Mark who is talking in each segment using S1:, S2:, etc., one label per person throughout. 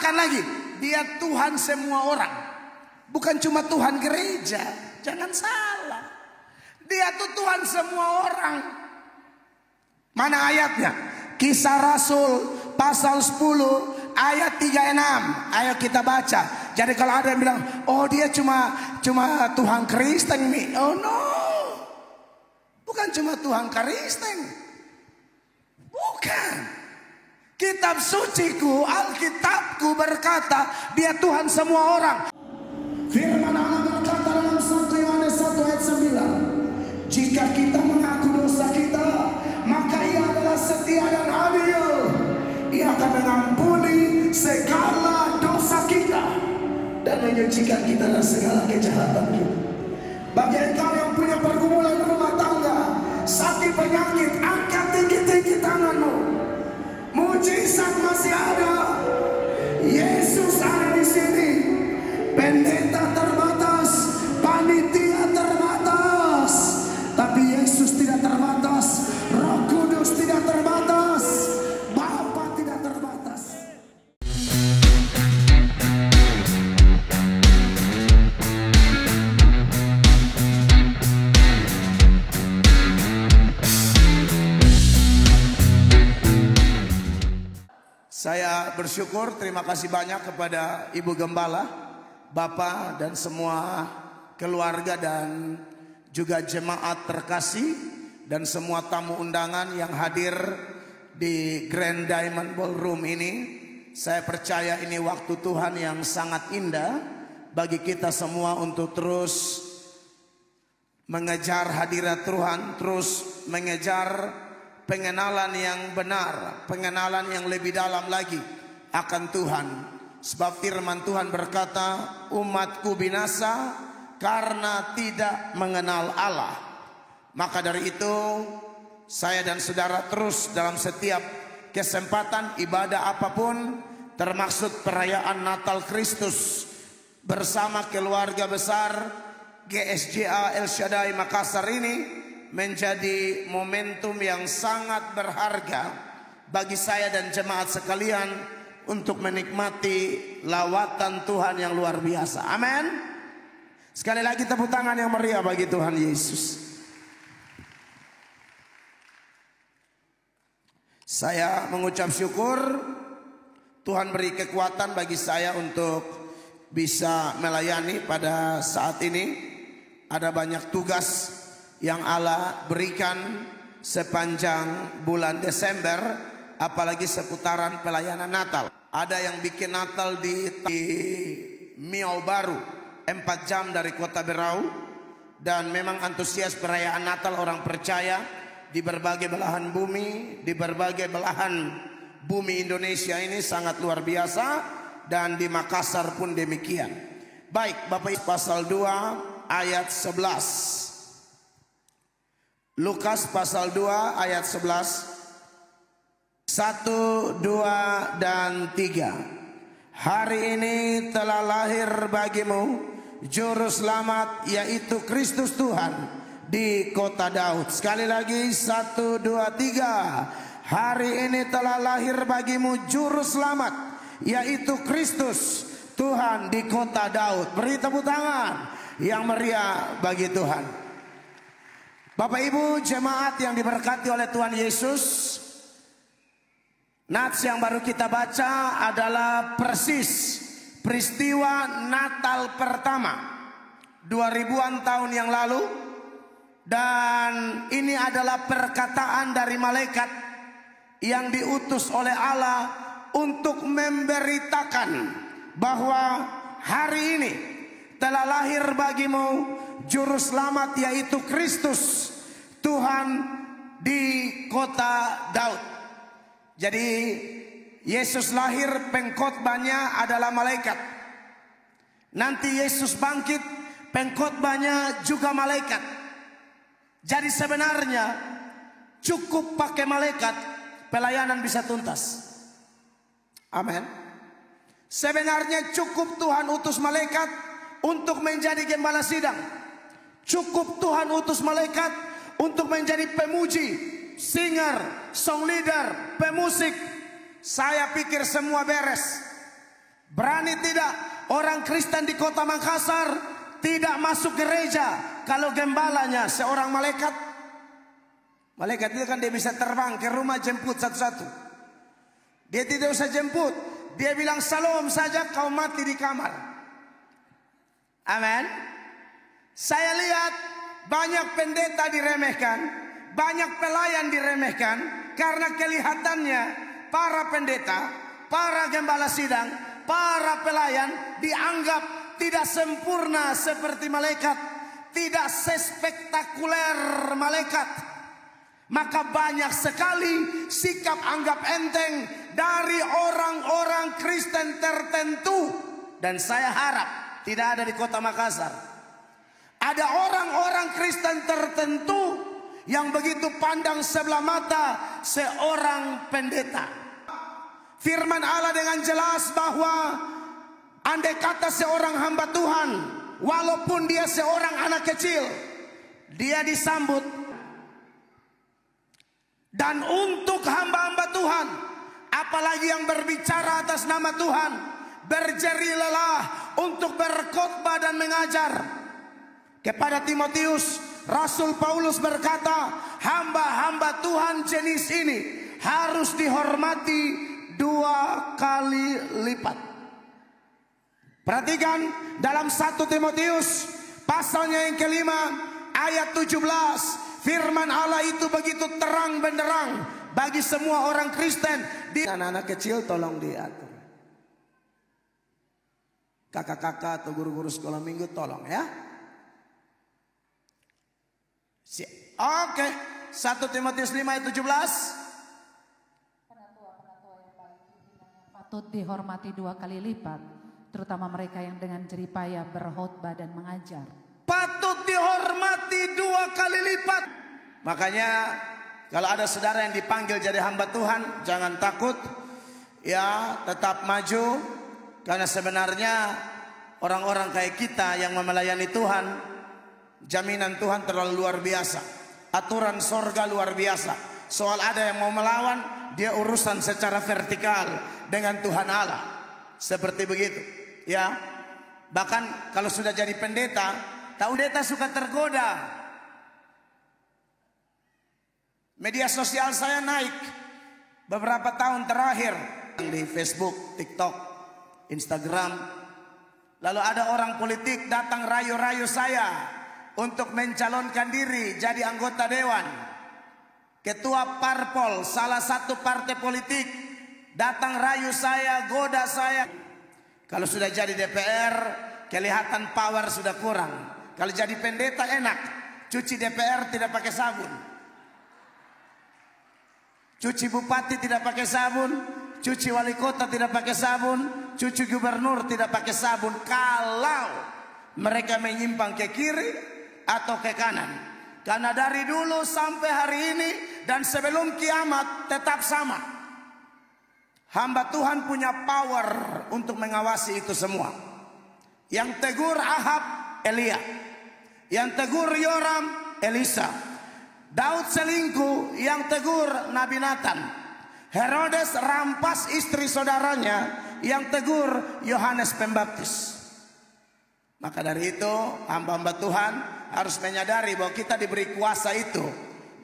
S1: tambahkan lagi, dia Tuhan semua orang. Bukan cuma Tuhan gereja. Jangan salah. Dia tuh Tuhan semua orang. Mana ayatnya? Kisah Rasul pasal 10 ayat 36. Ayo kita baca. Jadi kalau ada yang bilang, oh dia cuma Tuhan Kristen nih. Oh no. Bukan cuma Tuhan Kristen. Bukan. Kitab suciku, Alkitabku berkata, dia Tuhan semua orang. Firman Allah berkata dalam 1 Yohanes 1 ayat 9, jika kita mengaku dosa kita, maka Ia adalah setia dan adil. Ia akan mengampuni segala dosa kita dan menyucikan kita dari segala kejahatan kita. Bagi engkau yang punya pergumulan rumah tangga, sakit penyakit, angkat tinggi-tinggi tanganmu. Mujizat masih ada. Yesus ada di sini. Pendeta terbatas, panitia terbatas, tapi Yesus tidak terbatas. Roh Kudus tidak terbatas, Bapa tidak terbatas. Saya bersyukur, terima kasih banyak kepada Ibu Gembala, Bapak dan semua keluarga dan juga jemaat terkasih dan semua tamu undangan yang hadir di Grand Diamond Ballroom ini. Saya percaya ini waktu Tuhan yang sangat indah bagi kita semua untuk terus mengejar hadirat Tuhan, terus mengejar pengenalan yang benar, pengenalan yang lebih dalam lagi akan Tuhan. Sebab firman Tuhan berkata, umatku binasa karena tidak mengenal Allah. Maka dari itu saya dan saudara terus dalam setiap kesempatan ibadah apapun, termasuk perayaan Natal Kristus, bersama keluarga besar GSJA El Shaddai Makassar ini menjadi momentum yang sangat berharga bagi saya dan jemaat sekalian untuk menikmati lawatan Tuhan yang luar biasa. Amin. Sekali lagi tepuk tangan yang meriah bagi Tuhan Yesus. Saya mengucap syukur Tuhan beri kekuatan bagi saya untuk bisa melayani pada saat ini. Ada banyak tugas yang Allah berikan sepanjang bulan Desember, apalagi seputaran pelayanan Natal. Ada yang bikin Natal di Miau Baru, 4 jam dari kota Berau. Dan memang antusias perayaan Natal orang percaya di berbagai belahan bumi, di berbagai belahan bumi Indonesia ini sangat luar biasa. Dan di Makassar pun demikian. Baik, Bapak Ibu, pasal 2 ayat 11. Lukas pasal 2 ayat 11. 1, 2, dan 3. Hari ini telah lahir bagimu Juru Selamat, yaitu Kristus Tuhan di kota Daud. Sekali lagi 1, 2, 3. Hari ini telah lahir bagimu Juru Selamat, yaitu Kristus Tuhan di kota Daud. Beri tepuk tangan yang meriah bagi Tuhan. Bapak Ibu jemaat yang diberkati oleh Tuhan Yesus, nats yang baru kita baca adalah persis peristiwa Natal pertama 2000-an tahun yang lalu. Dan ini adalah perkataan dari malaikat yang diutus oleh Allah untuk memberitakan bahwa hari ini telah lahir bagimu Juru Selamat, yaitu Kristus Tuhan di kota Daud. Jadi Yesus lahir, pengkhotbahnya adalah malaikat. Nanti Yesus bangkit, pengkhotbahnya juga malaikat. Jadi sebenarnya cukup pakai malaikat, pelayanan bisa tuntas. Amin. Sebenarnya cukup Tuhan utus malaikat untuk menjadi gembala sidang. Cukup Tuhan utus malaikat untuk menjadi pemuji, singer, song leader, pemusik. Saya pikir semua beres. Berani tidak orang Kristen di kota Makassar tidak masuk gereja kalau gembalanya seorang malaikat? Malaikat itu kan dia bisa terbang ke rumah jemput satu-satu. Dia tidak usah jemput. Dia bilang salam saja kau mati di kamar. Amin. Saya lihat banyak pendeta diremehkan, banyak pelayan diremehkan karena kelihatannya para pendeta, para gembala sidang, para pelayan dianggap tidak sempurna seperti malaikat, tidak sespektakuler malaikat. Maka banyak sekali sikap anggap enteng dari orang-orang Kristen tertentu. Dan saya harap tidak ada di kota Makassar. Ada orang-orang Kristen tertentu yang begitu pandang sebelah mata seorang pendeta. Firman Allah dengan jelas bahwa andai kata seorang hamba Tuhan, walaupun dia seorang anak kecil, dia disambut. Dan untuk hamba-hamba Tuhan, apalagi yang berbicara atas nama Tuhan, berjeri lelah untuk berkhotbah dan mengajar. Kepada Timotius, Rasul Paulus berkata, hamba-hamba Tuhan jenis ini harus dihormati 2 kali lipat. Perhatikan dalam 1 Timotius pasalnya yang kelima ayat 17. Firman Allah itu begitu terang benderang bagi semua orang Kristen. Anak-anak kecil tolong diatur. Kakak-kakak atau guru-guru sekolah minggu tolong ya. Oke, 1 Timotius 5 ayat 17.
S2: Penatua-penatua yang paling patut dihormati 2 kali lipat, terutama mereka yang dengan jeripaya berkhotbah dan mengajar.
S1: Patut dihormati 2 kali lipat. Makanya kalau ada saudara yang dipanggil jadi hamba Tuhan, jangan takut. Ya, tetap maju. Karena sebenarnya orang-orang kayak kita yang melayani Tuhan, jaminan Tuhan terlalu luar biasa. Aturan sorga luar biasa. Soal ada yang mau melawan, dia urusan secara vertikal dengan Tuhan Allah. Seperti begitu. Ya, bahkan kalau sudah jadi pendeta, tahu pendeta suka tergoda. Media sosial saya naik beberapa tahun terakhir di Facebook, TikTok, Instagram. Lalu ada orang politik datang rayu-rayu saya untuk mencalonkan diri jadi anggota dewan, ketua parpol salah satu partai politik. Datang rayu saya, goda saya. Kalau sudah jadi DPR, kelihatan power sudah kurang. Kalau jadi pendeta enak, cuci DPR tidak pakai sabun, cuci bupati tidak pakai sabun, cuci wali kota tidak pakai sabun, cuci gubernur tidak pakai sabun. Kalau mereka menyimpang ke kiri atau ke kanan. Karena dari dulu sampai hari ini dan sebelum kiamat tetap sama. Hamba Tuhan punya power untuk mengawasi itu semua. Yang tegur Ahab, Elia. Yang tegur Yoram, Elisa. Daud selingkuh, yang tegur Nabi Nathan. Herodes rampas istri saudaranya, yang tegur Yohanes Pembaptis. Maka dari itu hamba-hamba Tuhan harus menyadari bahwa kita diberi kuasa itu.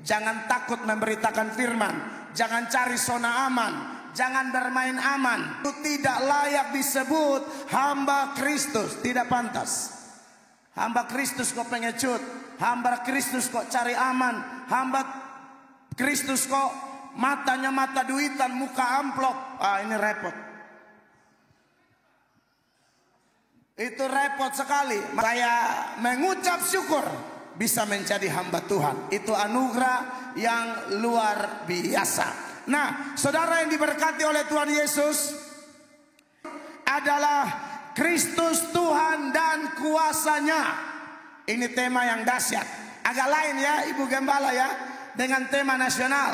S1: Jangan takut memberitakan firman, jangan cari zona aman, jangan bermain aman. Itu tidak layak disebut hamba Kristus, tidak pantas. Hamba Kristus kok pengecut, hamba Kristus kok cari aman, hamba Kristus kok matanya mata duitan, muka amplop. Ini repot. Itu repot sekali. Saya mengucap syukur bisa menjadi hamba Tuhan. Itu anugerah yang luar biasa. Nah, saudara yang diberkati oleh Tuhan Yesus, adalah Kristus Tuhan dan kuasanya. Ini tema yang dahsyat. Agak lain ya Ibu Gembala ya, dengan tema nasional.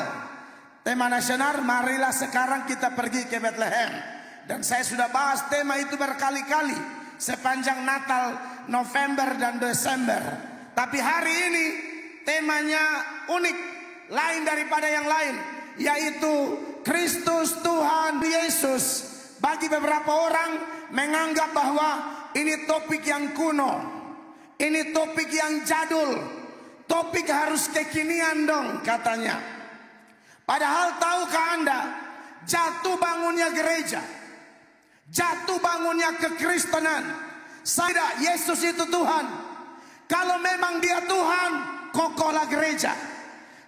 S1: Tema nasional, marilah sekarang kita pergi ke Bethlehem. Dan saya sudah bahas tema itu berkali-kali sepanjang Natal, November dan Desember. Tapi hari ini temanya unik, lain daripada yang lain, yaitu Kristus Tuhan Yesus Bagi beberapa orang menganggap bahwa ini topik yang kuno, ini topik yang jadul, topik harus kekinian dong katanya. Padahal tahukah Anda, jatuh bangunnya gereja, jatuh bangunnya kekristenan, tidak, Yesus itu Tuhan. Kalau memang dia Tuhan, kokohlah gereja.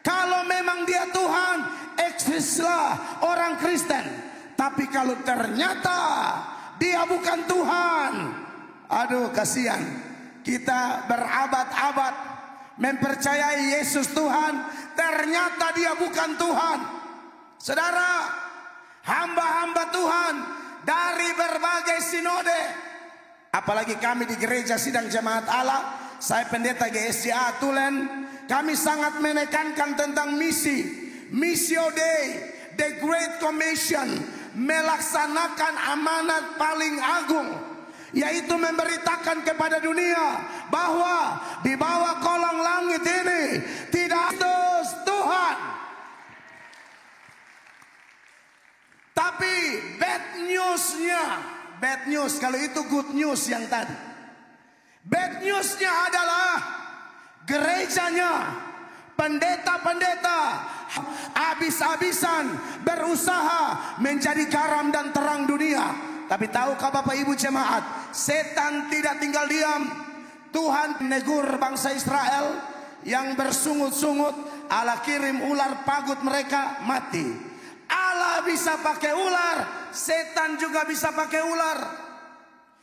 S1: Kalau memang dia Tuhan, eksislah orang Kristen. Tapi kalau ternyata dia bukan Tuhan, aduh kasihan. Kita berabad-abad mempercayai Yesus Tuhan, ternyata dia bukan Tuhan. Saudara, hamba-hamba Tuhan dari berbagai sinode, apalagi kami di Gereja Sidang Jemaat Allah, saya pendeta GSCA Tulen, kami sangat menekankan tentang misi, Missio Dei, The Great Commission, melaksanakan amanat paling agung, yaitu memberitakan kepada dunia bahwa di bawah kolong langit ini tidak ada Tuhan. Tapi bad news, kalau itu good news yang tadi. Bad newsnya adalah gerejanya, pendeta-pendeta habis-habisan berusaha menjadi garam dan terang dunia. Tapi tahukah Bapak Ibu jemaat, setan tidak tinggal diam. Tuhan menegur bangsa Israel yang bersungut-sungut, Allah kirim ular pagut mereka mati. Allah bisa pakai ular, setan juga bisa pakai ular.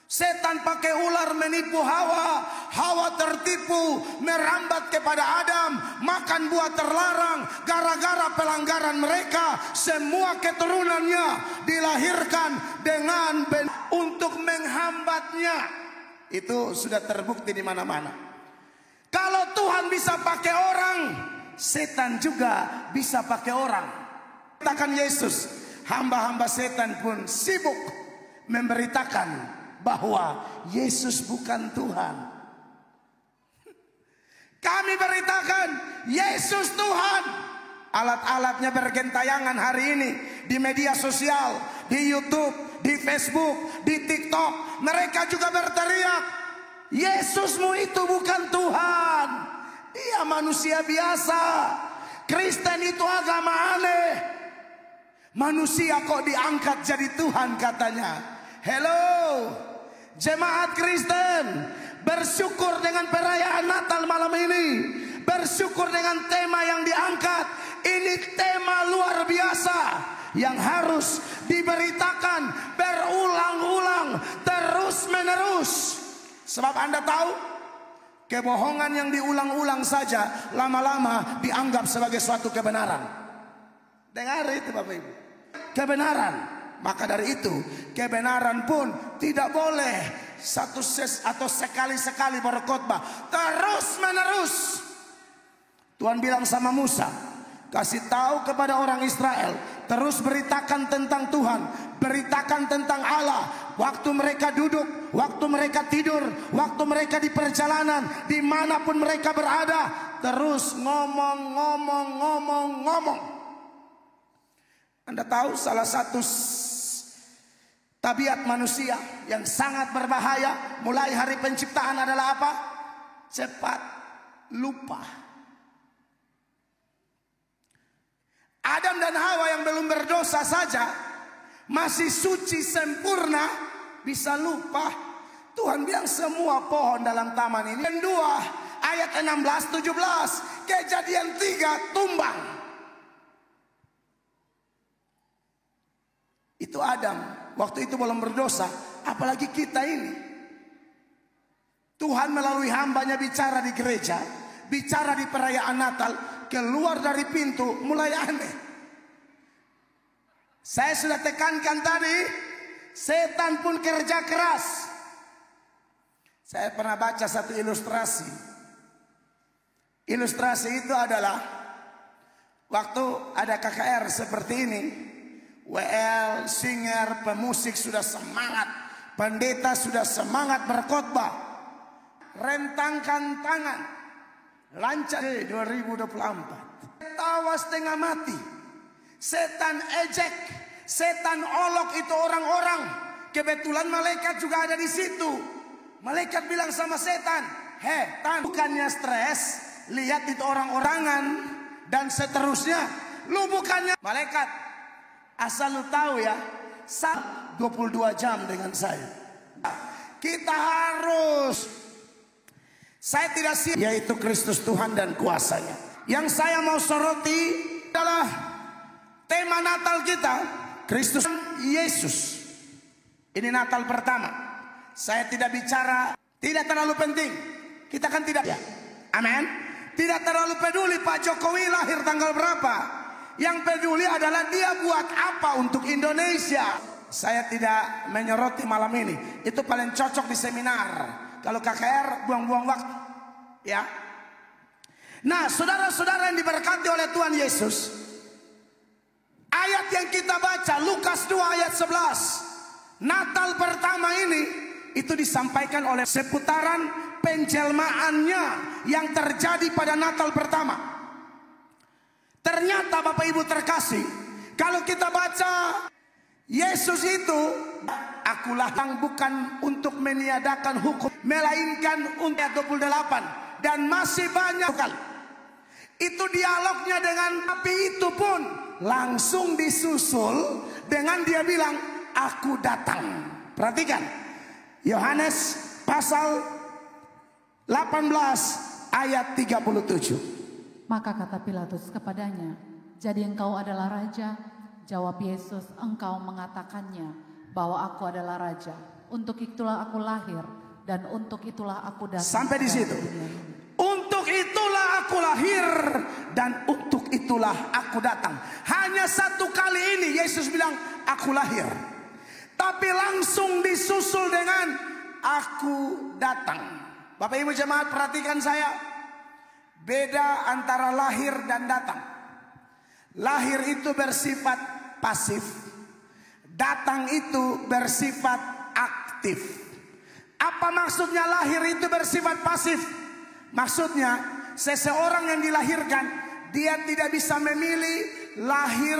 S1: Setan pakai ular menipu Hawa, Hawa tertipu, merambat kepada Adam, makan buah terlarang. Gara-gara pelanggaran mereka, semua keturunannya dilahirkan dengan untuk menghambatnya. Itu sudah terbukti di mana-mana. Kalau Tuhan bisa pakai orang, setan juga bisa pakai orang. Katakan Yesus, hamba-hamba setan pun sibuk memberitakan bahwa Yesus bukan Tuhan. Kami beritakan Yesus Tuhan. Alat-alatnya bergentayangan hari ini di media sosial, di YouTube, di Facebook, di TikTok. Mereka juga berteriak, Yesusmu itu bukan Tuhan, dia manusia biasa. Kristen itu agama aneh. Manusia kok diangkat jadi Tuhan katanya. Hello, jemaat Kristen, bersyukur dengan perayaan Natal malam ini. Bersyukur dengan tema yang diangkat. Ini tema luar biasa yang harus diberitakan berulang-ulang, terus-menerus. Sebab Anda tahu, kebohongan yang diulang-ulang saja lama-lama dianggap sebagai suatu kebenaran. Dengar itu Bapak Ibu, kebenaran. Maka dari itu, kebenaran pun tidak boleh satu ses atau sekali-sekali berkhotbah, terus-menerus. Tuhan bilang sama Musa, kasih tahu kepada orang Israel, terus beritakan tentang Tuhan, beritakan tentang Allah. Waktu mereka duduk, waktu mereka tidur, waktu mereka di perjalanan, dimanapun mereka berada, terus ngomong. Anda tahu salah satu tabiat manusia yang sangat berbahaya mulai hari penciptaan adalah apa? Cepat lupa. Adam dan Hawa yang belum berdosa saja, masih suci sempurna, bisa lupa. Tuhan bilang semua pohon dalam taman ini. Yang 2 ayat 16-17, Kejadian 3 tumbang. Itu Adam, waktu itu belum berdosa, apalagi kita ini. Tuhan melalui hambanya bicara di gereja, bicara di perayaan Natal, keluar dari pintu mulai aneh. Saya sudah tekankan tadi, setan pun kerja keras. Saya pernah baca satu ilustrasi. Ilustrasi itu adalah waktu ada KKR seperti ini, WL, singer, pemusik sudah semangat, pendeta sudah semangat berkhotbah, rentangkan tangan, lancar 2024. Tawa setengah mati, setan ejek, Setan olok itu orang-orang. Kebetulan malaikat juga ada di situ. Malaikat bilang sama setan, bukannya stres, lihat itu orang-orangan dan seterusnya. Lu bukannya malaikat, asal lu tahu ya, 22 jam dengan saya. Kita harus, saya tidak siap, yaitu Kristus Tuhan dan kuasanya. Yang saya mau soroti adalah tema Natal kita, Kristus Yesus. Ini Natal pertama. Saya tidak bicara, tidak terlalu penting. Kita kan tidak, ya. Amin. Tidak terlalu peduli Pak Jokowi lahir tanggal berapa. Yang peduli adalah dia buat apa untuk Indonesia. Saya tidak menyoroti malam ini. Itu paling cocok di seminar. Kalau KKR buang-buang waktu, ya. Nah, saudara-saudara yang diberkati oleh Tuhan Yesus, ayat yang kita baca Lukas 2 ayat 11. Natal pertama ini itu disampaikan oleh seputaran penjelmaannya yang terjadi pada Natal pertama. Ternyata Bapak Ibu terkasih, kalau kita baca Yesus itu, akulah yang bukan untuk meniadakan hukum, melainkan untuk 28 dan masih banyak kali. Itu dialognya dengan tapi itu pun langsung disusul dengan dia bilang, aku datang. Perhatikan Yohanes pasal 18 ayat 37.
S2: Maka kata Pilatus kepadanya, jadi engkau adalah raja? Jawab Yesus, engkau mengatakannya bahwa aku adalah raja. Untuk itulah aku lahir dan untuk itulah aku datang.
S1: Sampai di situ. Untuk itulah aku lahir dan untuk itulah aku datang. Hanya satu kali ini Yesus bilang aku lahir. Tapi langsung disusul dengan aku datang. Bapak Ibu jemaat perhatikan saya. Beda antara lahir dan datang. Lahir itu bersifat pasif. Datang itu bersifat aktif. Apa maksudnya lahir itu bersifat pasif? Maksudnya seseorang yang dilahirkan, dia tidak bisa memilih lahir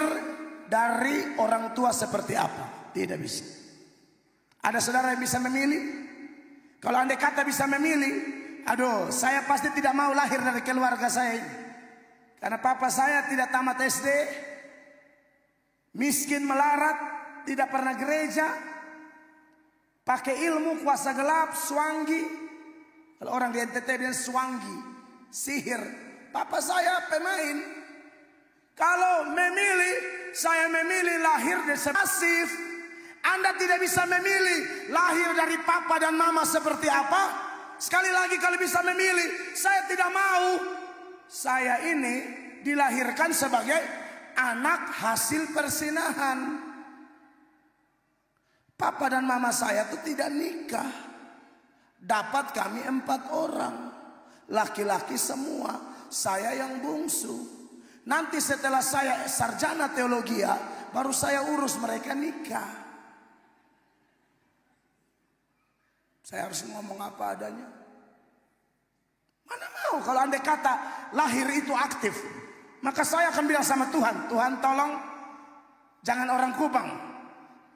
S1: dari orang tua seperti apa. Tidak bisa. Ada saudara yang bisa memilih? Kalau andai kata bisa memilih, aduh, saya pasti tidak mau lahir dari keluarga saya ini. Karena papa saya tidak tamat SD, miskin melarat, tidak pernah gereja, pakai ilmu kuasa gelap, swangi. Kalau orang di NTT dia swangi, sihir. Papa saya pemain. Kalau memilih, saya memilih lahir dari pasif. Anda tidak bisa memilih lahir dari papa dan mama seperti apa. Sekali lagi kalau bisa memilih, saya tidak mau. Saya ini dilahirkan sebagai anak hasil persinahan. Papa dan mama saya itu tidak nikah. Dapat kami 4 orang. Laki-laki semua. Saya yang bungsu. Nanti setelah saya sarjana teologi, baru saya urus mereka nikah. Saya harus ngomong apa adanya. Mana mau kalau andai kata lahir itu aktif. Maka saya akan bilang sama Tuhan, Tuhan tolong jangan orang Kupang,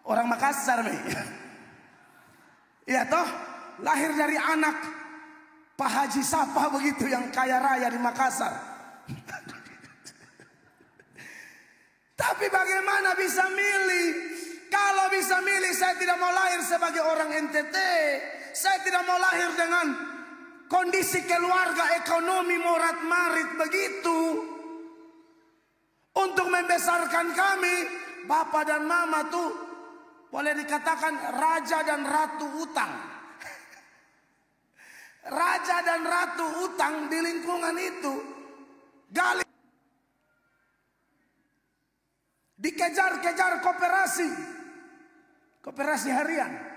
S1: orang Makassar nih. Iya toh, lahir dari anak Pak Haji Sapa begitu yang kaya raya di Makassar. Tapi bagaimana bisa milih? Kalau bisa milih, saya tidak mau lahir sebagai orang NTT. Saya tidak mau lahir dengan kondisi keluarga ekonomi morat marit begitu. Untuk membesarkan kami, Bapak dan Mama tuh boleh dikatakan raja dan ratu utang. Raja dan ratu utang di lingkungan itu. Gali. Dikejar-kejar koperasi. Koperasi harian.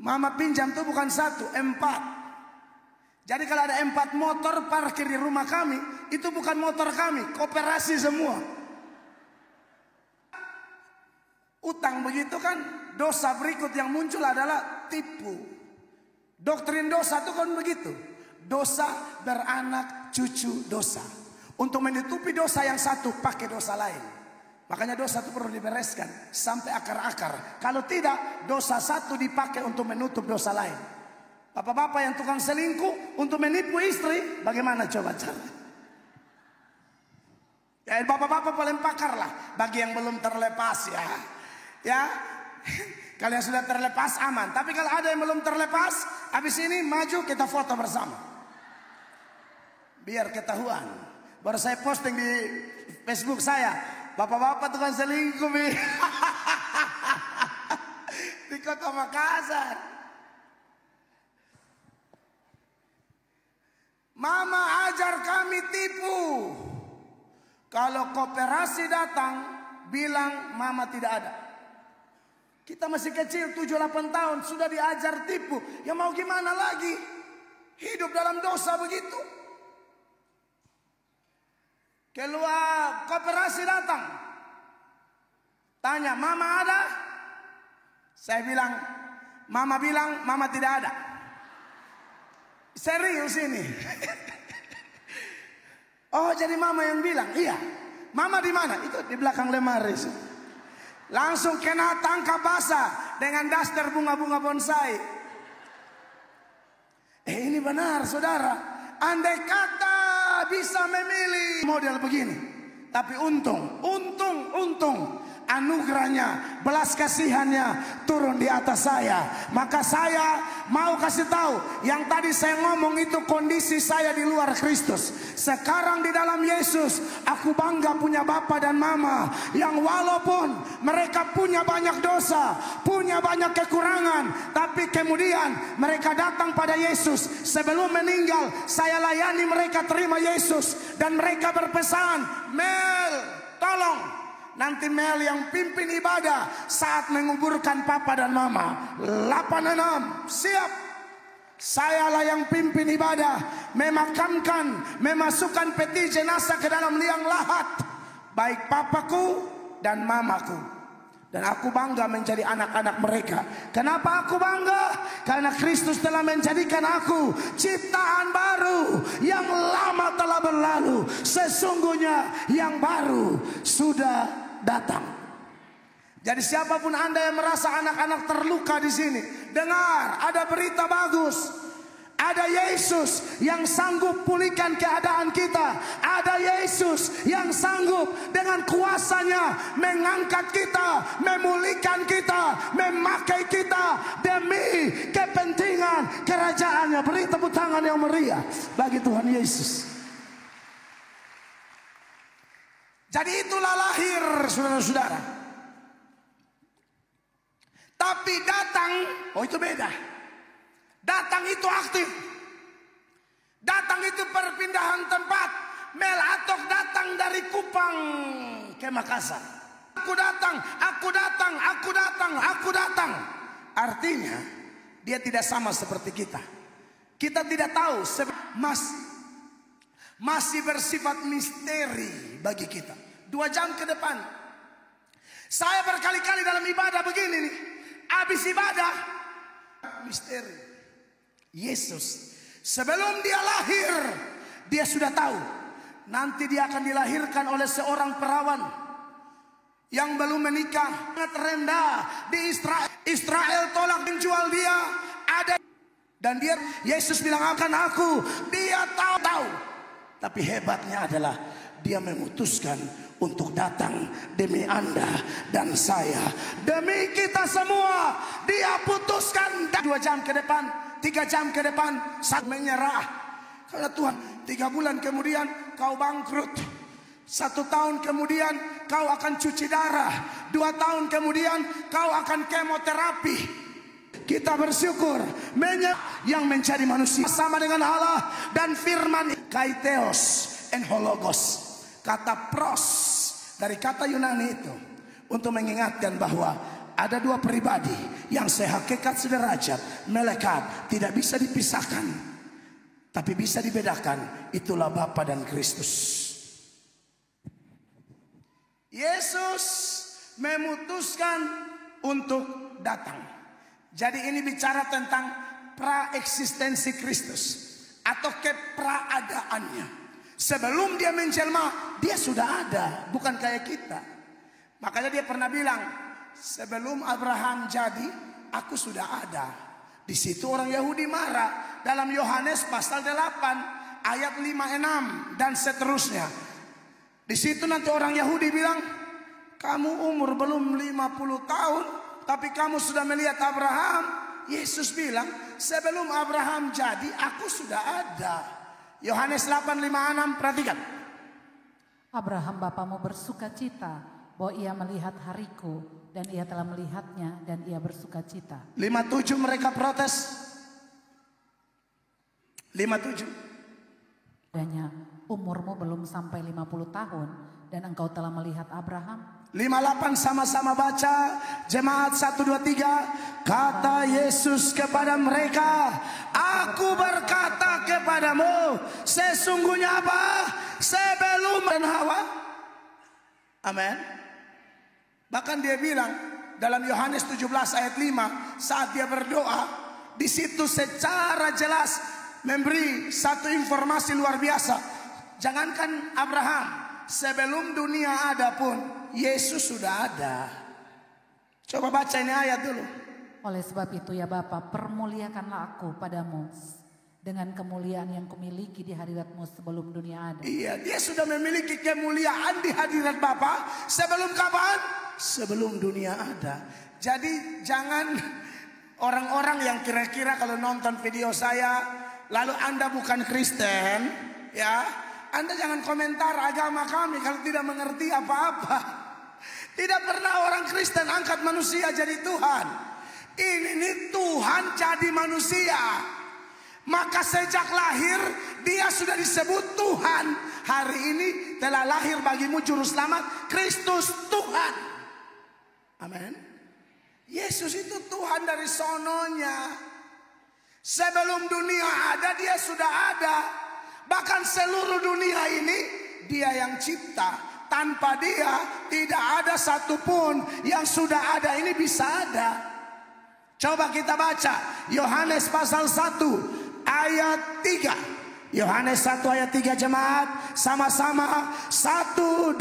S1: Mama pinjam tuh bukan 1, 4. Jadi kalau ada 4 motor parkir di rumah kami, itu bukan motor kami, koperasi semua. Utang begitu kan, dosa berikut yang muncul adalah tipu. Doktrin dosa itu kan begitu. Dosa beranak cucu dosa. Untuk menutupi dosa yang satu, pakai dosa lain. Makanya dosa itu perlu dibereskan sampai akar-akar. Kalau tidak, dosa satu dipakai untuk menutup dosa lain. Bapak-bapak yang tukang selingkuh untuk menipu istri, bagaimana coba cara? Ya, bapak-bapak paling pakar lah. Bagi yang belum terlepas ya. Ya, kalian sudah terlepas aman. Tapi kalau ada yang belum terlepas, habis ini maju kita foto bersama. Biar ketahuan. Baru saya posting di Facebook saya. Bapak-bapak tukang selingkuh di kota Makassar. Mama ajar kami tipu. Kalau koperasi datang, bilang mama tidak ada. Kita masih kecil 7-8 tahun sudah diajar tipu. Ya mau gimana lagi? Hidup dalam dosa begitu. Keluar koperasi datang. Tanya, mama ada? Saya bilang, mama tidak ada. Serius ini. Oh, jadi mama yang bilang? Iya. Mama di mana? Itu di belakang lemari. Langsung kena tangkap basah dengan daster bunga-bunga bonsai. Ini benar, saudara. Andai kata bisa memilih model begini, tapi untung anugerahnya, belas kasihannya turun di atas saya. Maka saya mau kasih tahu, yang tadi saya ngomong itu kondisi saya di luar Kristus. Sekarang di dalam Yesus, aku bangga punya bapa dan mama yang walaupun mereka punya banyak dosa, punya banyak kekurangan, tapi kemudian mereka datang pada Yesus. Sebelum meninggal, saya layani mereka terima Yesus, dan mereka berpesan, Mel, tolong. Nanti Mel yang pimpin ibadah saat menguburkan papa dan mama. 86, siap. Sayalah yang pimpin ibadah, memakamkan, memasukkan peti jenazah ke dalam liang lahat, baik papaku dan mamaku. Dan aku bangga menjadi anak-anak mereka. Kenapa aku bangga? Karena Kristus telah menjadikan aku ciptaan baru. Yang lama telah berlalu, sesungguhnya yang baru sudah datang. Jadi siapapun Anda yang merasa anak-anak terluka di sini, dengar, ada berita bagus. Ada Yesus yang sanggup pulihkan keadaan kita. Ada Yesus yang sanggup dengan kuasanya mengangkat kita, memulihkan kita, memakai kita demi kepentingan kerajaannya. Beri tepuk tangan yang meriah bagi Tuhan Yesus. Jadi itulah lahir, saudara-saudara. Tapi datang, oh itu beda. Datang itu aktif. Datang itu perpindahan tempat. Mel Atok datang dari Kupang ke Makassar. Aku datang, aku datang, aku datang, aku datang. Artinya dia tidak sama seperti kita. Kita tidak tahu, masih bersifat misteri bagi kita. 2 jam ke depan, saya berkali-kali dalam ibadah begini nih. Habis ibadah, misteri. Yesus sebelum dia lahir, dia sudah tahu nanti dia akan dilahirkan oleh seorang perawan yang belum menikah, sangat rendah di Israel. Israel tolak menjual dia. Ada dan dia, Yesus bilang akan aku. Dia tahu. Tapi hebatnya adalah dia memutuskan untuk datang demi Anda dan saya, demi kita semua. Dia putuskan 2 jam ke depan, 3 jam ke depan, saat menyerah. Karena Tuhan, 3 bulan kemudian kau bangkrut. 1 tahun kemudian kau akan cuci darah. 2 tahun kemudian kau akan kemoterapi. Kita bersyukur yang menjadi manusia sama dengan Allah dan firman kaiteos en hologos. Kata pros dari kata Yunani itu untuk mengingatkan bahwa ada 2 pribadi yang sehakikat sederajat, melekat, tidak bisa dipisahkan, tapi bisa dibedakan. Itulah Bapa dan Kristus. Yesus memutuskan untuk datang. Jadi ini bicara tentang praeksistensi Kristus atau kepradaannya. Sebelum dia menjelma, dia sudah ada, bukan kayak kita. Makanya dia pernah bilang, sebelum Abraham jadi, aku sudah ada. Di situ orang Yahudi marah. Dalam Yohanes pasal 8 ayat 5-6 dan seterusnya. Di situ nanti orang Yahudi bilang, kamu umur belum 50 tahun, tapi kamu sudah melihat Abraham. Yesus bilang, sebelum Abraham jadi, aku sudah ada. Yohanes 8:5-6, perhatikan.
S2: Abraham bapamu bersuka cita bahwa ia melihat hariku, dan ia telah melihatnya dan ia bersuka cita.
S1: 57 mereka protes. 57.
S2: Adanya, umurmu belum sampai 50 tahun dan engkau telah melihat Abraham.
S1: 58 sama-sama baca. Jemaat 1, 2, 3. Kata Yesus kepada mereka, aku berkata kepadamu, sesungguhnya apa? Sebelum dan Hawa. Amin. Bahkan dia bilang dalam Yohanes 17 ayat 5, saat dia berdoa, di situ secara jelas memberi satu informasi luar biasa. Jangankan Abraham, sebelum dunia ada pun Yesus sudah ada. Coba baca ini ayat dulu.
S2: Oleh sebab itu ya Bapa, permuliakanlah aku padamu dengan kemuliaan yang kumiliki di hadiratmu sebelum dunia ada.
S1: Iya, dia sudah memiliki kemuliaan di hadirat Bapa sebelum kapan? Sebelum dunia ada. Jadi jangan orang-orang yang kira-kira kalau nonton video saya lalu Anda bukan Kristen, ya, Anda jangan komentar agama kami kalau tidak mengerti apa-apa. Tidak pernah orang Kristen angkat manusia jadi Tuhan. Ini Tuhan jadi manusia. Maka sejak lahir dia sudah disebut Tuhan. Hari ini telah lahir bagimu juru selamat, Kristus Tuhan. Amin. Yesus itu Tuhan dari sononya. Sebelum dunia ada, dia sudah ada. Bahkan seluruh dunia ini dia yang cipta. Tanpa dia tidak ada satupun yang sudah ada ini bisa ada. Coba kita baca Yohanes pasal 1 ayat 3. Yohanes 1 ayat 3 jemaat. Sama-sama 1, 2,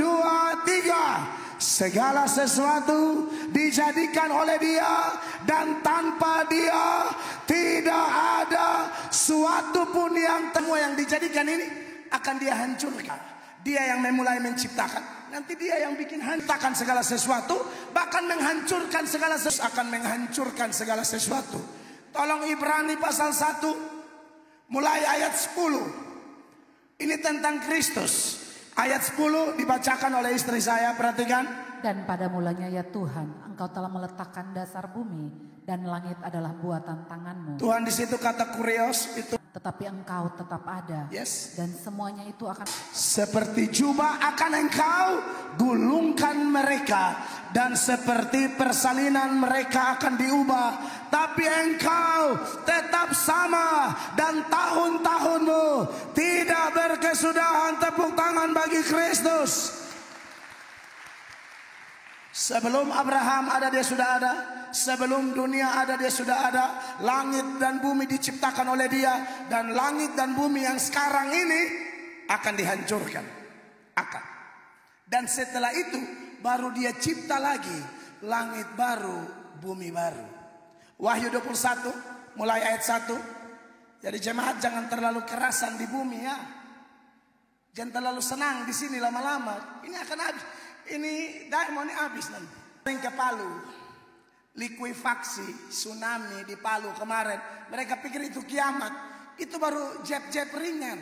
S1: 3. Segala sesuatu dijadikan oleh dia, dan tanpa dia tidak ada suatu pun yang semua yang dijadikan ini akan dia hancurkan. Dia yang memulai menciptakan, nanti dia yang bikin hancurkan segala sesuatu, bahkan menghancurkan segala sesuatu, akan menghancurkan segala sesuatu. Tolong Ibrani pasal 1 mulai ayat 10. Ini tentang Kristus. Ayat 10 dibacakan oleh istri saya, perhatikan.
S2: Dan pada mulanya ya Tuhan, engkau telah meletakkan dasar bumi, dan langit adalah buatan tanganmu.
S1: Tuhan di situ kata kurios itu.
S2: Tetapi engkau tetap ada.
S1: Yes.
S2: Dan semuanya itu akan
S1: seperti jubah akan engkau gulungkan mereka, dan seperti persalinan mereka akan diubah. Tapi engkau tetap sama, dan tahun-tahunmu tidak berkesudahan. Tepuk tangan bagi Kristus. Sebelum Abraham ada, dia sudah ada. Sebelum dunia ada, dia sudah ada. Langit dan bumi diciptakan oleh dia. Dan langit dan bumi yang sekarang ini akan dihancurkan. Akan. Dan setelah itu baru dia cipta lagi langit baru, bumi baru. Wahyu 21 mulai ayat 1. Jadi jemaat jangan terlalu kerasan di bumi ya. Jangan terlalu senang di sini lama-lama. Ini akan habis. Ini diamond ini habis nanti. Ke Palu, likuifaksi, tsunami di Palu kemarin. Mereka pikir itu kiamat. Itu baru jeb-jeb ringan.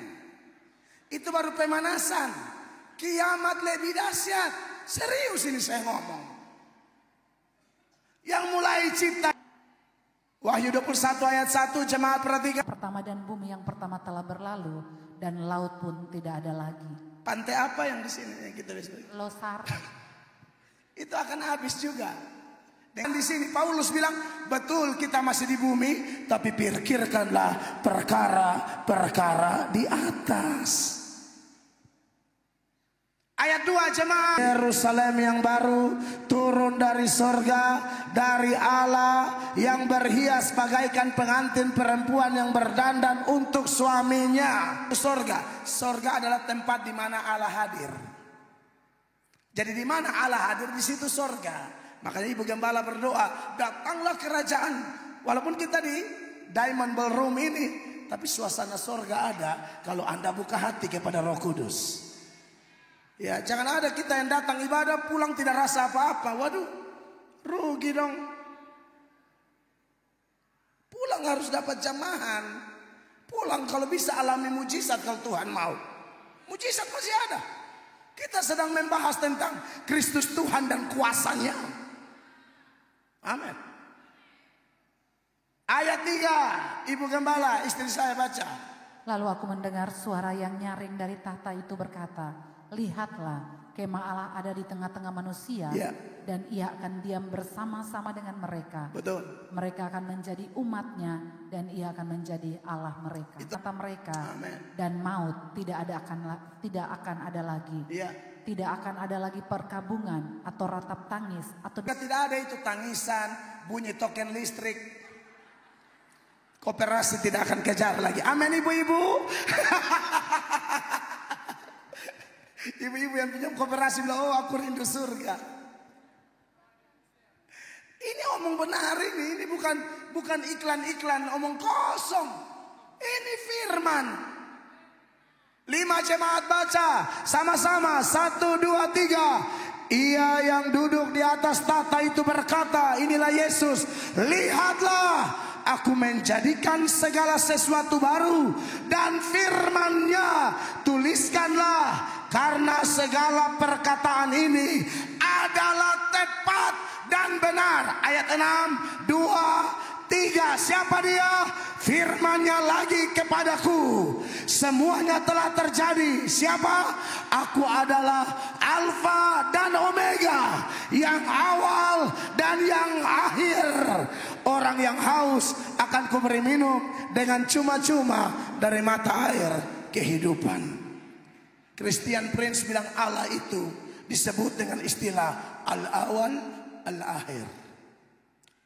S1: Itu baru pemanasan. Kiamat lebih dahsyat. Serius ini saya ngomong. Yang mulai cipta. Wahyu 21 ayat 1 jemaat perhatikan.
S2: Pertama dan bumi yang pertama telah berlalu, dan laut pun tidak ada lagi.
S1: Pantai apa yang di sini yang kita lihat?
S2: Losar.
S1: Itu akan habis juga. Dan di sini Paulus bilang, betul kita masih di bumi, tapi pikirkanlah perkara-perkara di atas. Ayat 2 jemaat. Yerusalem yang baru turun dari sorga, dari Allah, yang berhias bagaikan pengantin perempuan yang berdandan untuk suaminya. Sorga adalah tempat di mana Allah hadir. Jadi di mana Allah hadir, di situ sorga. Makanya Ibu Gembala berdoa, datanglah kerajaan. Walaupun kita di Diamond Ballroom ini, tapi suasana sorga ada kalau Anda buka hati kepada Roh Kudus. Ya, jangan ada kita yang datang ibadah pulang tidak rasa apa-apa. Waduh, rugi dong. Pulang harus dapat jamahan. Pulang kalau bisa alami mujizat kalau Tuhan mau. Mujizat masih ada. Kita sedang membahas tentang Kristus Tuhan dan kuasanya. Amin. Ayat 3, Ibu Gembala, istri saya baca.
S2: Lalu aku mendengar suara yang nyaring dari tahta itu berkata, lihatlah, kemah Allah ada di tengah-tengah manusia,
S1: Ya.
S2: dan ia akan diam bersama-sama dengan mereka.
S1: Betul.
S2: Mereka akan menjadi umatnya, dan ia akan menjadi Allah mereka. Kata mereka,
S1: Amin.
S2: dan maut tidak akan ada lagi.
S1: Ya.
S2: Tidak akan ada lagi perkabungan atau ratap tangis atau
S1: Tidak ada itu tangisan, bunyi token listrik. Koperasi tidak akan kejar lagi. Amin ibu-ibu. Ibu-ibu yang punya koperasi bilang, oh aku rindu surga. Ini omong benar ini bukan iklan-iklan omong kosong. Ini firman. 5 jemaat baca sama-sama 1, 2, 3. Ia yang duduk di atas tahta itu berkata, inilah Yesus, lihatlah aku menjadikan segala sesuatu baru, dan firman-Nya tuliskanlah, karena segala perkataan ini adalah tepat dan benar. Ayat 6, 2, 3. Siapa dia? Firman-Nya lagi kepadaku, semuanya telah terjadi. Siapa? Aku adalah Alfa dan Omega, yang awal dan yang akhir. Orang yang haus akan kuberi minum dengan cuma-cuma dari mata air kehidupan. Christian Prince bilang Allah itu disebut dengan istilah al-awal, al-akhir,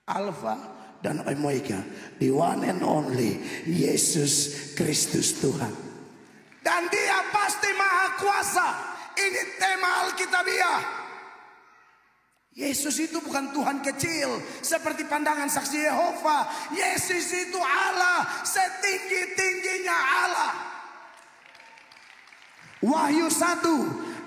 S1: Alfa dan Omega, the one and only Yesus Kristus Tuhan. Dan dia pasti maha kuasa. Ini tema Alkitabiah. Yesus itu bukan Tuhan kecil seperti pandangan saksi Yehova. Yesus itu Allah, setinggi-tingginya Allah. Wahyu 1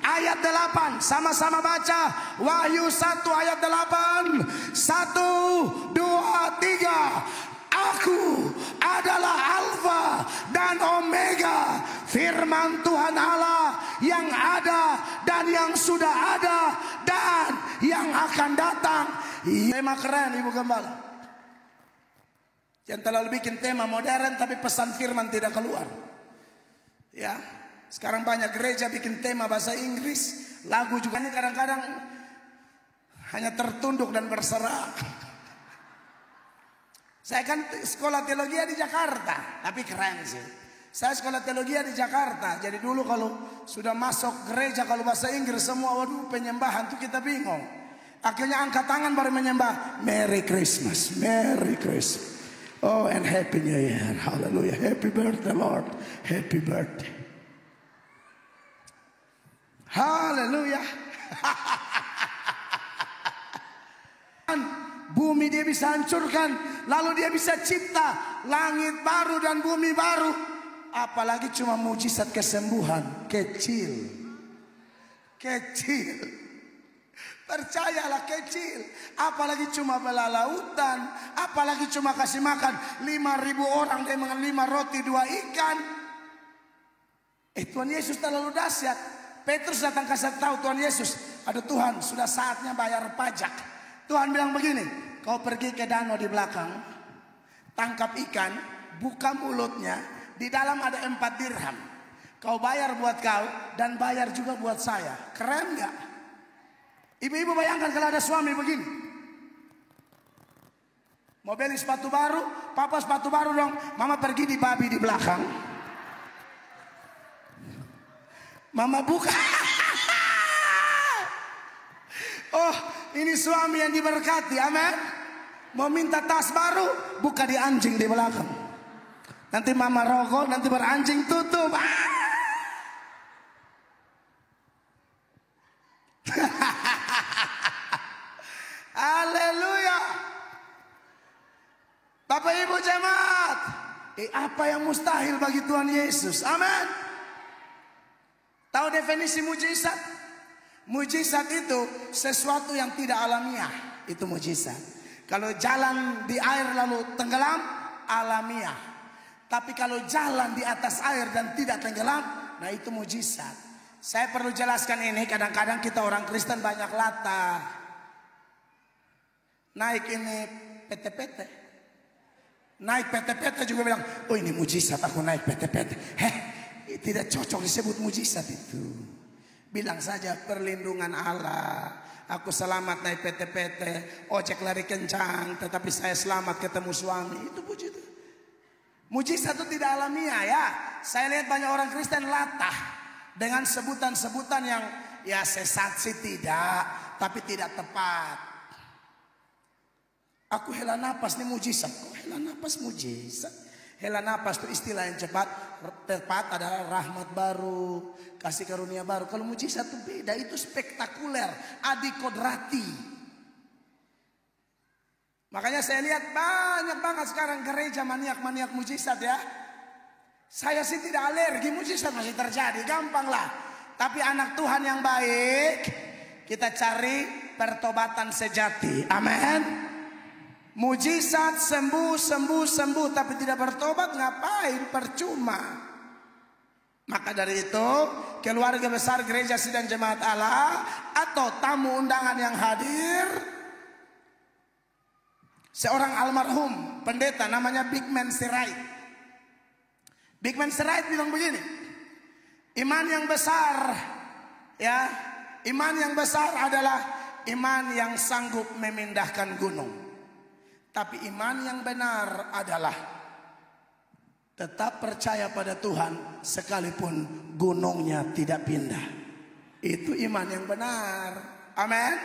S1: ayat 8, sama-sama baca. Wahyu 1 ayat 8. 1, 2, 3. Aku adalah Alfa dan Omega, firman Tuhan Allah yang ada dan yang sudah ada dan yang akan datang. Tema keren Ibu Gembala. Jangan terlalu bikin tema modern tapi pesan firman tidak keluar. Ya, sekarang banyak gereja bikin tema bahasa Inggris, lagu juga ini kadang-kadang hanya tertunduk dan berserah. Saya kan sekolah teologi di Jakarta, tapi keren sih. Saya sekolah teologi di Jakarta, jadi dulu kalau sudah masuk gereja kalau bahasa Inggris semua, waduh penyembahan tuh kita bingung. Akhirnya angkat tangan baru menyembah, Merry Christmas, Merry Christmas. Oh, and Happy New Year, Hallelujah, Happy Birthday Lord, Happy Birthday. Hallelujah. Bumi dia bisa hancurkan, lalu dia bisa cipta langit baru dan bumi baru. Apalagi cuma mujizat kesembuhan, kecil. Kecil. Percayalah kecil. Apalagi cuma bela lautan, apalagi cuma kasih makan 5.000 orang dengan 5 roti 2 ikan. Tuhan Yesus terlalu dahsyat. Petrus datang kasih tahu Tuhan Yesus, aduh Tuhan, sudah saatnya bayar pajak. Tuhan bilang begini, kau pergi ke danau di belakang, tangkap ikan, buka mulutnya, di dalam ada 4 dirham. Kau bayar buat kau dan bayar juga buat saya. Keren gak? Ibu-ibu bayangkan kalau ada suami begini. Mau beli sepatu baru, papa sepatu baru dong, mama pergi di babi di belakang. Mama buka. Oh, ini suami yang diberkati, amin. Mau minta tas baru, buka di anjing di belakang. Nanti mama rokok, nanti beranjing tutup. Bapak Ibu jemaat, apa yang mustahil bagi Tuhan Yesus? Amin. Tahu definisi mujizat? Mujizat itu sesuatu yang tidak alamiah. Itu mujizat. Kalau jalan di air lalu tenggelam, alamiah. Tapi kalau jalan di atas air dan tidak tenggelam, nah itu mujizat. Saya perlu jelaskan ini, kadang-kadang kita orang Kristen banyak latah. Naik ini PT-PT. Naik PT-PT juga bilang, oh ini mujizat aku naik PT-PT. Tidak cocok disebut mujizat itu. Bilang saja perlindungan Allah. Aku selamat naik PT-PT, ojek lari kencang, tetapi saya selamat ketemu suami. Itu mujizat. Mujizat itu tidak alamiah ya. Saya lihat banyak orang Kristen latah dengan sebutan-sebutan yang ya sesat sih tidak, tapi tidak tepat. Aku hela napas nih mujizat. Kok hela napas mujizat? Hela napas itu istilah yang tepat adalah rahmat baru, kasih karunia baru. Kalau mujizat itu beda, itu spektakuler, adi kodrati. Makanya saya lihat banyak banget sekarang gereja maniak-maniak mujizat ya. Saya sih tidak alergi, mujizat masih terjadi, gampang lah. Tapi anak Tuhan yang baik, kita cari pertobatan sejati. Amin. Mujizat sembuh, tapi tidak bertobat, ngapain? Percuma. Maka dari itu, keluarga besar gereja sidang jemaat Allah atau tamu undangan yang hadir, seorang almarhum pendeta namanya Big Man Sirait. Big Man Sirait bilang begini, iman yang besar ya, iman yang besar adalah iman yang sanggup memindahkan gunung. Tapi iman yang benar adalah tetap percaya pada Tuhan sekalipun gunungnya tidak pindah. Itu iman yang benar. Amin.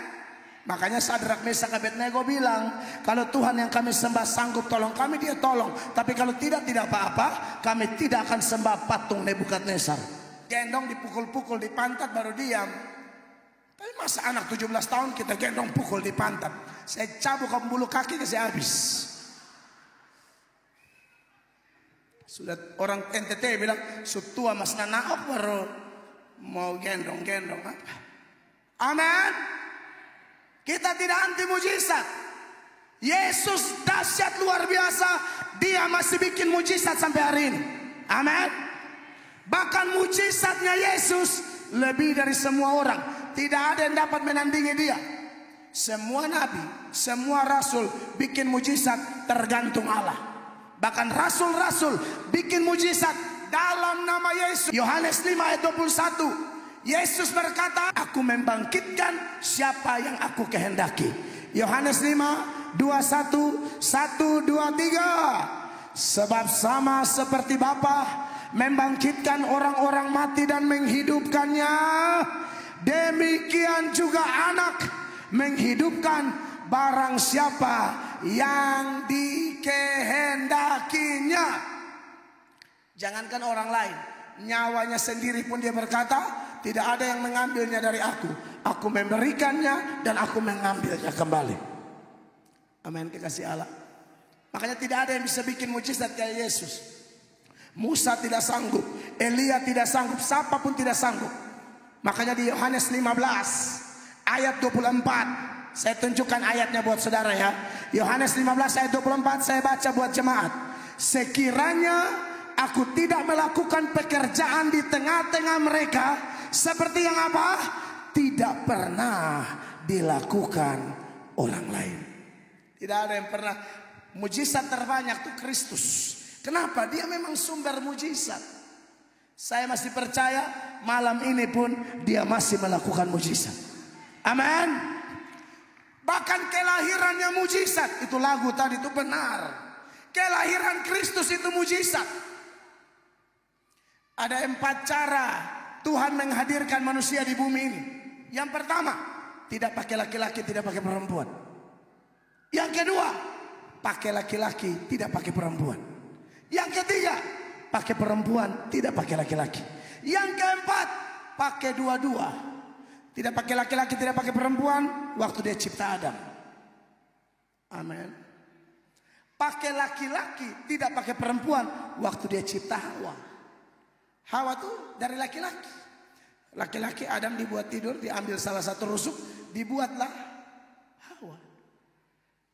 S1: Makanya Sadrak, Mesak, Abednego bilang, kalau Tuhan yang kami sembah sanggup tolong kami, dia tolong. Tapi kalau tidak apa-apa, kami tidak akan sembah patung Nebukadnezar. Gendong dipukul-pukul di pantat baru diam. Tapi masa anak 17 tahun kita gendong pukul di pantat. Saya cabuk ke bulu kaki saya habis. Sudah orang NTT bilang, sutua mas nanaok baru mau gendong-gendong apa. Amin. Kita tidak anti mujizat. Yesus dahsyat luar biasa. Dia masih bikin mujizat sampai hari ini. Amin. Bahkan mujizatnya Yesus lebih dari semua orang. Tidak ada yang dapat menandingi dia. Semua nabi, semua rasul bikin mujizat tergantung Allah. Bahkan rasul-rasul bikin mujizat dalam nama Yesus. Yohanes 5 ayat 21. Yesus berkata, aku membangkitkan siapa yang aku kehendaki. Yohanes 5, 21, 1, 2, 3. Sebab sama seperti Bapa membangkitkan orang-orang mati dan menghidupkannya, demikian juga anak menghidupkan barang siapa yang dikehendakinya. Jangankan orang lain, nyawanya sendiri pun dia berkata, tidak ada yang mengambilnya dari aku. Aku memberikannya dan aku mengambilnya kembali. Amin, kekasih Allah. Makanya tidak ada yang bisa bikin mujizat kayak Yesus. Musa tidak sanggup, Elia tidak sanggup, siapa pun tidak sanggup. Makanya di Yohanes 15 ayat 24, saya tunjukkan ayatnya buat saudara ya. Yohanes 15 ayat 24 saya baca buat jemaat. Sekiranya aku tidak melakukan pekerjaan di tengah-tengah mereka seperti yang apa? Tidak pernah dilakukan orang lain. Tidak ada yang pernah. Mujizat terbanyak itu Kristus. Kenapa? Dia memang sumber mujizat. Saya masih percaya malam ini pun dia masih melakukan mujizat. Amin. Bahkan kelahirannya mujizat. Itu lagu tadi itu benar. Kelahiran Kristus itu mujizat. Ada 4 cara Tuhan menghadirkan manusia di bumi ini. Yang pertama, tidak pakai laki-laki, tidak pakai perempuan. Yang kedua, pakai laki-laki, tidak pakai perempuan. Yang ketiga, pakai perempuan, tidak pakai laki-laki. Yang keempat, pakai dua-dua. Tidak pakai laki-laki, tidak pakai perempuan waktu dia cipta Adam. Amin. pakai laki-laki, tidak pakai perempuan. Waktu dia cipta Hawa. Hawa tuh dari laki-laki. Laki-laki Adam dibuat tidur, diambil salah satu rusuk, dibuatlah Hawa.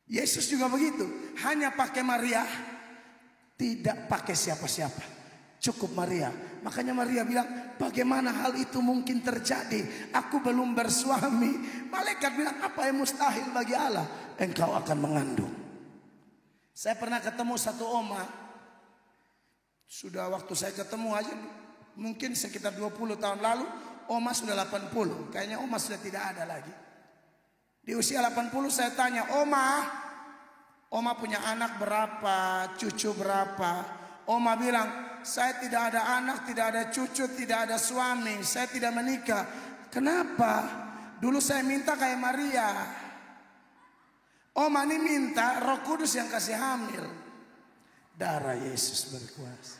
S1: Yesus juga begitu, hanya pakai Maria, tidak pakai siapa-siapa. Cukup Maria. Makanya Maria bilang, bagaimana hal itu mungkin terjadi? Aku belum bersuami. Malaikat bilang, apa yang mustahil bagi Allah? Engkau akan mengandung. Saya pernah ketemu satu oma. Sudah waktu saya ketemu aja, mungkin sekitar 20 tahun lalu, oma sudah 80. Kayaknya oma sudah tidak ada lagi. Di usia 80 saya tanya, Oma punya anak berapa, cucu berapa? Oma bilang, saya tidak ada anak, tidak ada cucu, tidak ada suami, saya tidak menikah. Kenapa? Dulu saya minta kayak Maria. Oma ini minta Roh Kudus yang kasih hamil. Darah Yesus berkuasa.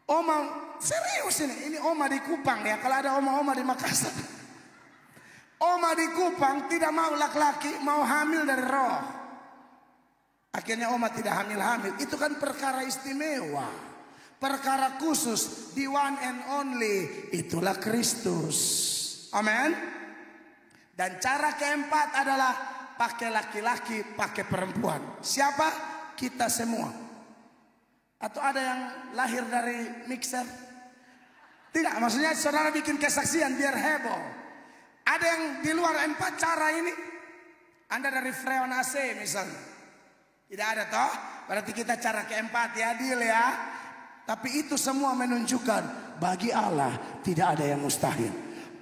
S1: Oma serius ini oma di Kupang ya. Kalau ada oma-oma di Makassar. Oma di Kupang tidak mau laki-laki, mau hamil dari roh. Akhirnya oma tidak hamil-hamil. Itu kan perkara istimewa, perkara khusus, the one and only. Itulah Kristus. Amin. Dan cara keempat adalah pakai laki-laki, pakai perempuan. Siapa? Kita semua. Atau ada yang lahir dari mixer? Tidak, maksudnya saudara bikin kesaksian biar heboh. Ada yang di luar 4 cara ini. Anda dari Freon AC misalnya. Tidak ada toh? Berarti kita cara keempat ya, deal ya. Tapi itu semua menunjukkan bagi Allah tidak ada yang mustahil.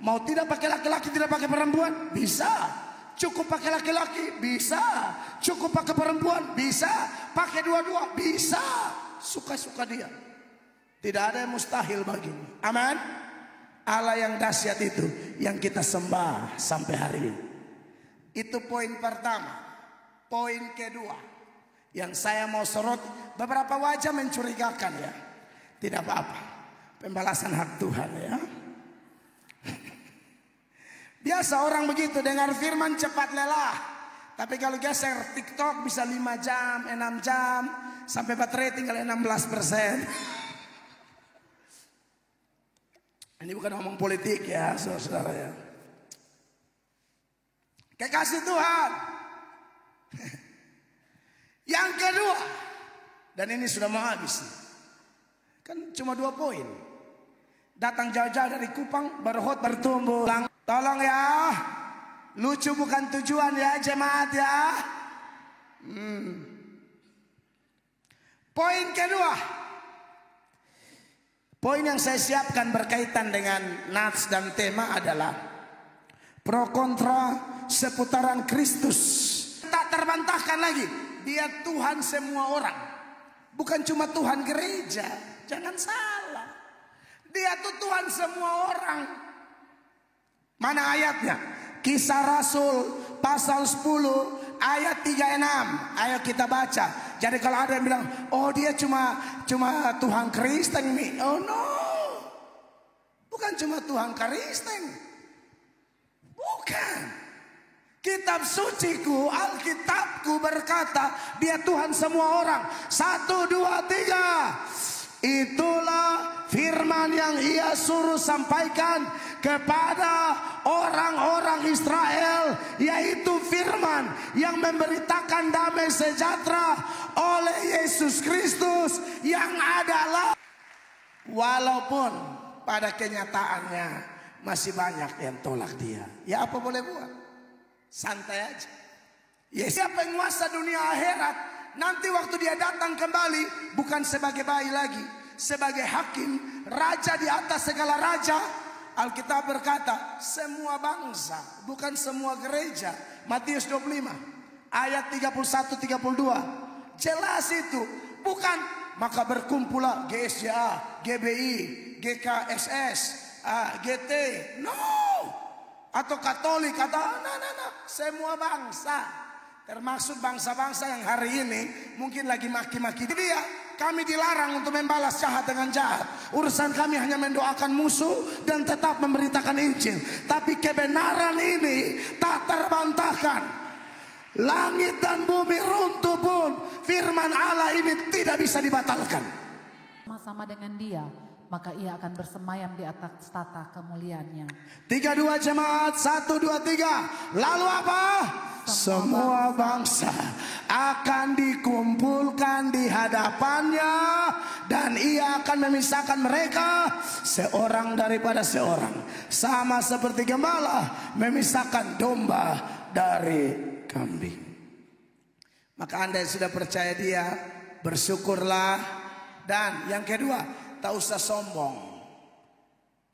S1: Mau tidak pakai laki-laki, tidak pakai perempuan? Bisa. Cukup pakai laki-laki? Bisa. Cukup pakai perempuan? Bisa. Pakai dua-dua? Bisa. Suka-suka dia. Tidak ada yang mustahil baginya. Amin. Allah yang dahsyat itu yang kita sembah sampai hari ini. Itu poin pertama. Poin kedua yang saya mau sorot, beberapa wajah mencurigakan ya. Tidak apa-apa, pembalasan hak Tuhan ya. Biasa orang begitu, dengar firman cepat lelah. Tapi kalau geser TikTok bisa 5 jam, 6 jam, sampai baterai tinggal 16%. Ini bukan ngomong politik ya saudara ya. Kekasih Tuhan. Yang kedua, dan ini sudah mau habis, kan cuma 2 poin. Datang jauh-jauh dari Kupang, berhot bertumbuh. Tolong ya, lucu bukan tujuan ya jemaat ya. Poin kedua, poin yang saya siapkan berkaitan dengan nats dan tema adalah pro kontra seputaran Kristus. Tak terbantahkan lagi. Dia Tuhan semua orang. Bukan cuma Tuhan gereja. Jangan salah. Dia tuh Tuhan semua orang. Mana ayatnya? Kisah Rasul pasal 10 ayat 36. Ayo kita baca. Jadi kalau ada yang bilang, oh dia cuma Tuhan Kristen nih. Oh no. Bukan cuma Tuhan Kristen. Bukan. Kitab suciku, Alkitabku berkata, dia Tuhan semua orang. 1, 2, 3. Itulah firman yang ia suruh sampaikan kepada orang-orang Israel, yaitu firman yang memberitakan damai sejahtera oleh Yesus Kristus yang adalah. Walaupun pada kenyataannya masih banyak yang tolak dia. Ya apa boleh buat? Santai aja. Ya, siapa penguasa dunia akhirat nanti waktu dia datang kembali bukan sebagai bayi lagi, sebagai hakim, raja di atas segala raja. Alkitab berkata semua bangsa, bukan semua gereja. Matius 25 ayat 31-32 jelas itu. Bukan maka berkumpullah GSJA, GBI, GKSS, GT. No. Atau Katolik, atau no. Semua bangsa, termasuk bangsa-bangsa yang hari ini mungkin lagi maki-maki dia. Kami dilarang untuk membalas jahat dengan jahat. Urusan kami hanya mendoakan musuh dan tetap memberitakan Injil. Tapi kebenaran ini tak terbantahkan. Langit dan bumi runtuh pun firman Allah ini tidak bisa dibatalkan.
S2: Sama-sama dengan dia, maka ia akan bersemayam di atas tata kemuliaannya.
S1: 3-2 jemaat, 1-2-3. Lalu apa? Semua bangsa akan dikumpulkan di hadapannya, dan ia akan memisahkan mereka seorang daripada seorang, sama seperti gembala memisahkan domba dari kambing. Maka Anda yang sudah percaya dia, bersyukurlah. Dan yang kedua, tak usah sombong.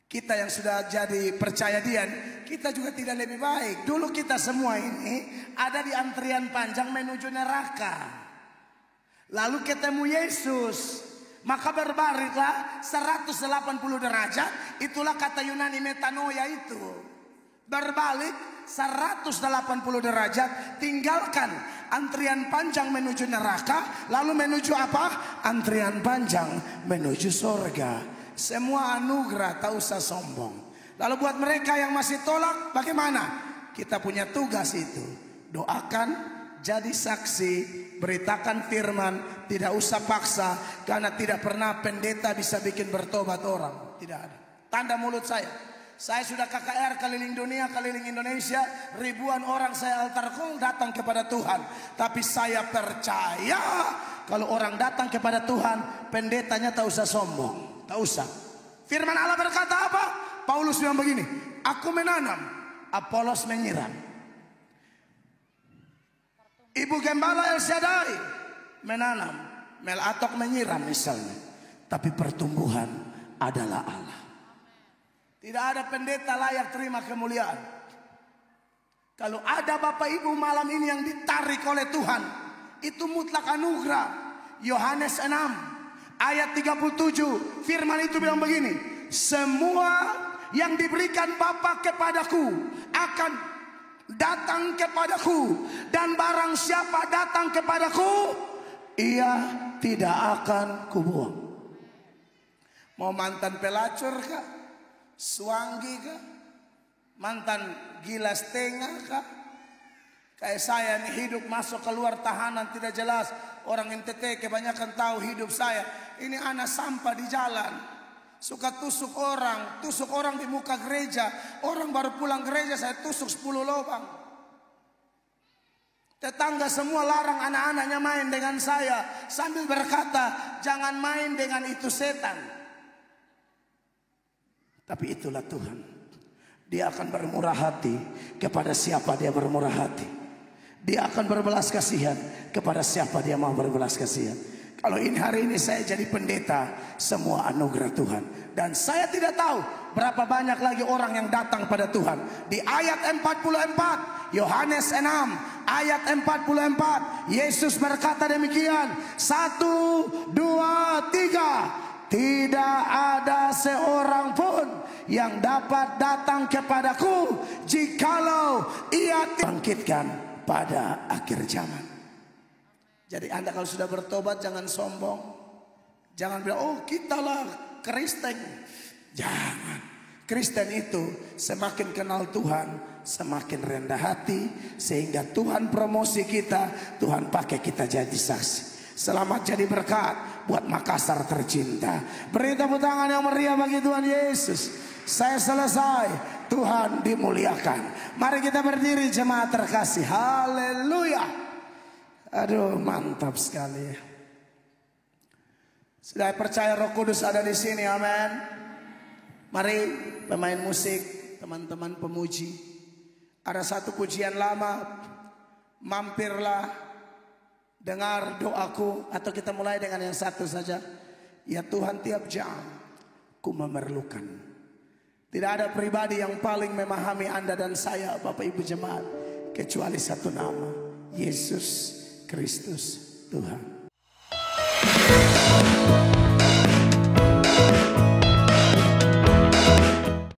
S1: Kita yang sudah jadi percaya dia, kita juga tidak lebih baik. Dulu kita semua ini ada di antrian panjang menuju neraka. Lalu ketemu Yesus, maka berbaliklah 180 derajat. Itulah kata Yunani metanoia itu. Berbalik 180 derajat, tinggalkan antrian panjang menuju neraka, lalu menuju apa? Antrian panjang menuju sorga. Semua anugerah, tak usah sombong. Lalu buat mereka yang masih tolak, bagaimana? Kita punya tugas itu. Doakan, jadi saksi, beritakan firman, tidak usah paksa, karena tidak pernah pendeta bisa bikin bertobat orang. Tidak ada. Tanda mulut saya sudah KKR keliling dunia, keliling Indonesia, ribuan orang saya altar call datang kepada Tuhan. Tapi saya percaya kalau orang datang kepada Tuhan, pendetanya tak usah sombong, tak usah. Firman Allah berkata apa? Paulus bilang begini, aku menanam, Apolos menyiram. Ibu Gembala El Shaddai menanam, Melatok menyiram misalnya. Tapi pertumbuhan adalah Allah. Tidak ada pendeta layak terima kemuliaan. Kalau ada Bapak Ibu malam ini yang ditarik oleh Tuhan, itu mutlak anugerah. Yohanes 6 ayat 37, firman itu bilang begini, semua yang diberikan Bapa kepadaku akan datang kepadaku, dan barang siapa datang kepadaku, ia tidak akan kubuang. Mau mantan pelacur kah? Suanggi kah? Mantan gila setengah kah? Kayak saya nih, hidup masuk keluar tahanan tidak jelas. Orang NTT kebanyakan tahu hidup saya. Ini anak sampah di jalan. Suka tusuk orang di muka gereja. Orang baru pulang gereja saya tusuk 10 lubang. Tetangga semua larang anak-anaknya main dengan saya, sambil berkata, jangan main dengan itu setan. Tapi itulah Tuhan. Dia akan bermurah hati kepada siapa dia bermurah hati. Dia akan berbelas kasihan kepada siapa dia mau berbelas kasihan. Kalau hari ini saya jadi pendeta, semua anugerah Tuhan. Dan saya tidak tahu berapa banyak lagi orang yang datang pada Tuhan. Di ayat 44, Yohanes 6 ayat 44, Yesus berkata demikian, 1, 2, 3. Tidak ada seorang pun yang dapat datang kepadaku jikalau ia bangkitkan pada akhir zaman. Jadi Anda kalau sudah bertobat jangan sombong. Jangan bilang, oh kitalah Kristen. Jangan. Kristen itu semakin kenal Tuhan, semakin rendah hati, sehingga Tuhan promosi kita, Tuhan pakai kita jadi saksi. Selamat jadi berkat buat Makassar tercinta. Beri tepuk tangan yang meriah bagi Tuhan Yesus. Saya selesai, Tuhan dimuliakan. Mari kita berdiri jemaat terkasih. Haleluya. Aduh, mantap sekali. Sudah percaya Roh Kudus ada di sini, amin. Mari pemain musik, teman-teman pemuji. Ada satu pujian lama, mampirlah. Dengar doaku, atau kita mulai dengan yang satu saja. Ya Tuhan, tiap jam ku memerlukan. Tidak ada pribadi yang paling memahami Anda dan saya, Bapak Ibu jemaat, kecuali satu nama, Yesus Kristus Tuhan.